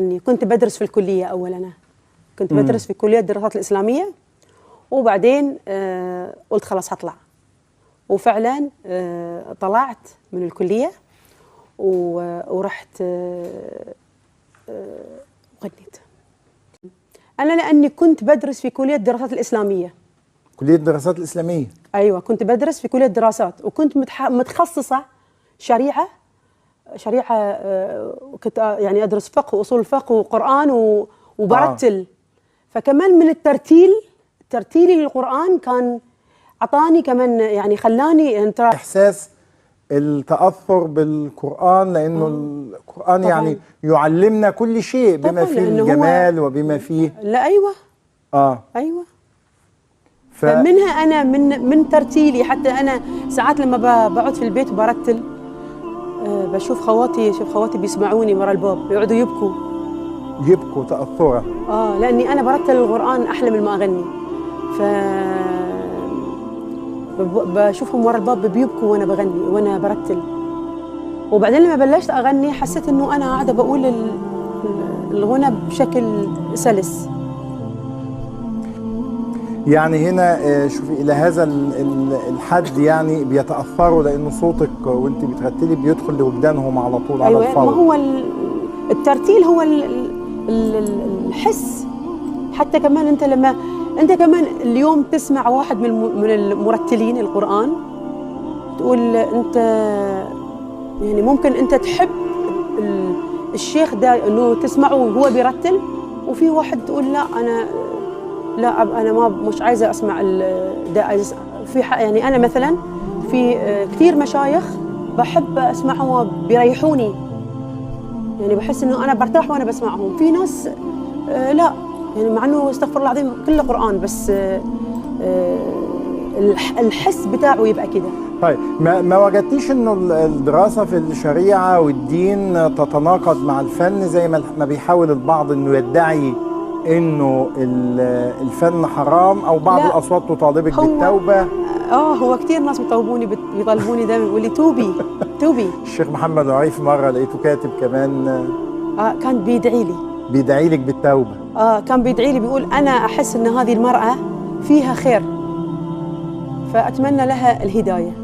إني كنت بدرس في الكلية أولاً. كنت بدرس في كلية الدراسات الإسلامية، وبعدين قلت خلاص هطلع، وفعلاً طلعت من الكلية ورحت غنيت. أنا لأني كنت بدرس في كلية الدراسات الإسلامية. كلية الدراسات الإسلامية؟ أيوة، كنت بدرس في كلية الدراسات، وكنت متخصصة شريعة. كنت يعني أدرس فقه وأصول الفقه وقرآن وبرتل. فكمان من ترتيلي للقرآن كان أعطاني كمان، يعني خلاني إحساس التأثر بالقرآن، لأنه القرآن طبعاً يعني يعلمنا كل شيء بما فيه الجمال وبما فيه. لا أيوة. أيوة. فمنها أنا من ترتيلي، حتى أنا ساعات لما بقعد في البيت وبرتل بشوف خواتي بيسمعوني ورا الباب يقعدوا يبكوا تأثرا. لأني أنا برتل القرآن أحلى من ما أغني. بشوفهم ورا الباب بيبكوا وأنا بغني وأنا برتل. وبعدين لما بلشت أغني حسيت إنه أنا قاعدة بقول الغنى بشكل سلس. يعني هنا شوفي إلى هذا الحد يعني بيتأثروا، لأنه صوتك وأنت بترتلي بيدخل لوجدانهم على طول. أيوة، على الفور. ما هو الترتيل هو الحس. حتى كمان أنت كمان اليوم تسمع واحد من المرتلين القرآن تقول أنت يعني ممكن أنت تحب الشيخ ده إنه تسمعه وهو بيرتل، وفي واحد تقول لا أنا مش عايزة أسمع ده. في يعني أنا مثلا في كثير مشايخ بحب أسمعهم بيريحوني، يعني بحس إنه أنا برتاح وأنا بسمعهم. في ناس لا، يعني مع إنه استغفر الله العظيم كله قرآن، بس الحس بتاعه يبقى كده. طيب ما وجدتيش إنه الدراسة في الشريعة والدين تتناقض مع الفن، زي ما بيحاول البعض إنه يدعي إنه الفن حرام، أو بعض الأصوات تطالبك بالتوبة؟ هو كتير ناس بيطالبوني دايما، بيقول لي توبي. الشيخ محمد عريف مرة لقيته كاتب كمان كان بيدعي لك بالتوبة. كان بيدعي لي، بيقول أنا أحس إن هذه المرأة فيها خير، فأتمنى لها الهداية.